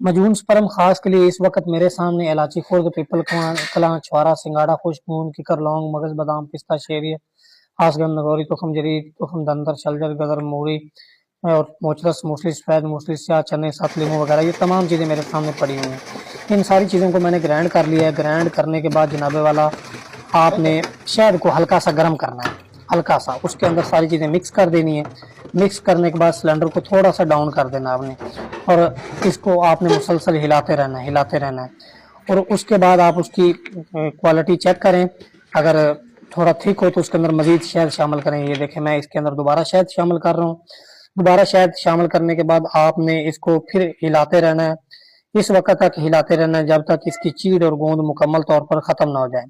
मजून sperm खास के लिए इस वक्त मेरे सामने इलायची खुर्द, पीपल कलां, छुआरा, सिंगाड़ा, खुशबून, किकर, लौंग, मगज, बादाम, पिस्ता, शेरिय, आसगंध, नगौरी, तुखम जरीद, तुखम दंदर, शलजर, गदर, मूरी और मोचरस, मूसली सफेद, मूसली स्याह, चने, सात लीमू वगैरह, ये तमाम चीज़ें मेरे सामने पड़ी हुई हैं। इन सारी चीज़ों को मैंने ग्राइंड कर लिया है। ग्राइंड करने के बाद जनाबे वाला आपने शहद को हल्का सा गर्म करना है, हल्का सा उसके अंदर सारी चीज़ें मिक्स कर देनी है। मिक्स करने के बाद सिलेंडर को थोड़ा सा डाउन कर देना आपने, और इसको आपने मुसलसल हिलाते रहना है, हिलाते रहना है। और उसके बाद आप उसकी क्वालिटी चेक करें। अगर थोड़ा थिक हो तो उसके अंदर मजीद शहद शामिल करें। ये देखें, मैं इसके अंदर दोबारा शहद शामिल कर रहा हूँ। दोबारा शहद शामिल करने के बाद आपने इसको फिर हिलाते रहना है। इस वक्त तक हिलाते रहना है जब तक इसकी चीड़ और गोंद मुकम्मल तौर पर खत्म ना हो जाए।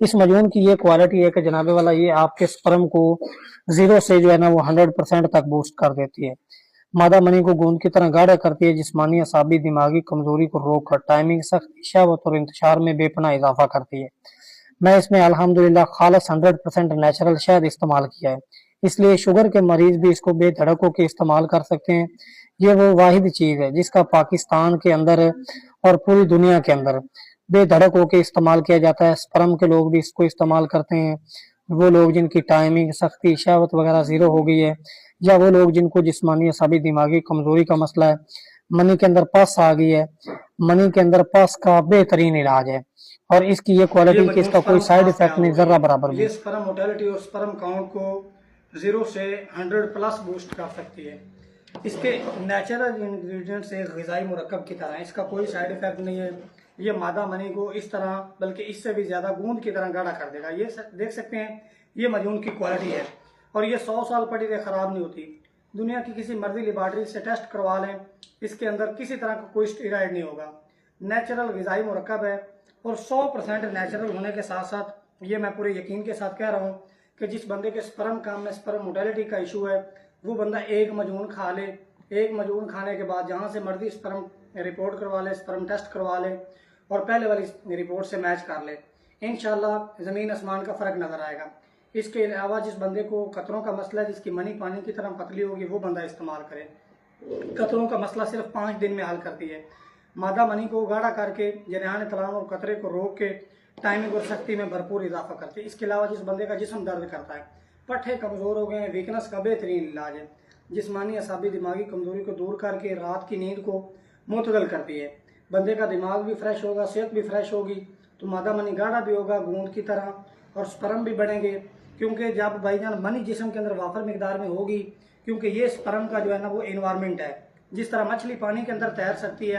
इस मजून की ये क्वालिटी है कि जनाबे वाला ये आपके स्पर्म को जीरो से जो है ना वो 100% तक बूस्ट कर देती है। मादा मनी को गूंद की तरह गाढ़ा करती है। जिस्मानी, असाबी, दिमागी कमजोरी को रोक कर टाइमिंग, सख्त, शहवत और इंतशार में बेपनाह इजाफा करती है। मैं इसमें अल्हम्दुलिल्लाह खालिस 100% नेचुरल शहद इस्तेमाल किया है, इसलिए शुगर के मरीज भी इसको बेधड़क होकर इस्तेमाल कर सकते हैं। ये वो वाहिद चीज है जिसका पाकिस्तान के अंदर और पूरी दुनिया के अंदर बेधड़क होकर इस्तेमाल किया जाता है। स्पर्म के लोग भी इसको इस्तेमाल करते हैं। वो लोग जिनकी टाइमिंग, सख्ती, शहवत वगैरह जीरो हो गई है, या वो लोग जिनको जिस्मानी, असाबी, दिमागी कमजोरी का मसला है, मनी के अंदर पस आ गई है, मनी के अंदर पस का बेहतरीन इलाज है। और इसकी ये ये क्वालिटी कि मजबूत इसका कोई स्पर्म साइड कहाँ से इफेक्ट तैयार नहीं, होते जर्रा हैं? बराबर ये भी। स्पर्म मोटेलिटी और स्पर्म काउंट को 0 से 100 प्लस बूस्ट कर सकती है। इसके नेचुरल इंग्रेडिएंट्स एक ग़िज़ाई मुरक्कब की तरह है, इसका कोई साइड इफेक्ट नहीं है। ये मादा मनी को इस तरह बल्कि इससे भी ज़्यादा गूंद की तरह गाढ़ा कर देगा। ये देख सकते हैं, ये मजून की क्वालिटी है और ये 100 साल पड़ी रहे ख़राब नहीं होती। दुनिया की किसी मर्जी लेबॉर्ट्री से टेस्ट करवा लें, इसके अंदर किसी तरह का कोई स्टेरॉइड नहीं होगा। नेचुरल ग़िज़ाई मुरक्कब है और 100% नेचुरल होने के साथ साथ ये मैं पूरे यकीन के साथ कह रहा हूँ कि जिस बंदे के स्पर्म काम में स्पर्म मोटेलिटी का इशू है, वो बंदा एक मजून खा ले। एक मजून खाने के बाद जहाँ से मर्जी स्पर्म रिपोर्ट करवा ले, स्पर्म टेस्ट करवा ले और पहले वाली रिपोर्ट से मैच कर ले, इंशाल्लाह ज़मीन आसमान का फ़र्क नज़र आएगा। इसके अलावा जिस बंदे को कतरों का मसला है, जिसकी मनी पानी की तरह पतली होगी, वो बंदा इस्तेमाल करे। कतरों का मसला सिर्फ 5 दिन में हल करती है। मादा मनी को गाढ़ा करके जरियान तलाम और कतरे को रोक के टाइमिंग और शक्ति में भरपूर इजाफा करती है। इसके अलावा जिस बंदे का जिस्म दर्द करता है, पट्टे कमज़ोर हो गए हैं, वीकनेस का बेहतरीन इलाज है। जिस्मानी, असाबी, दिमागी कमज़ोरी को दूर करके रात की नींद को मुतदल करती है। बंदे का दिमाग भी फ्रेश होगा, सेहत भी फ्रेश होगी, तो मादा मनी गाढ़ा भी होगा गूंद की तरह और स्पर्म भी बढ़ेंगे। क्योंकि जब भाईजान मनी जिस्म के अंदर वाफर मिकदार में होगी, क्योंकि ये स्पर्म का जो है ना वो इन्वायरमेंट है। जिस तरह मछली पानी के अंदर तैर सकती है,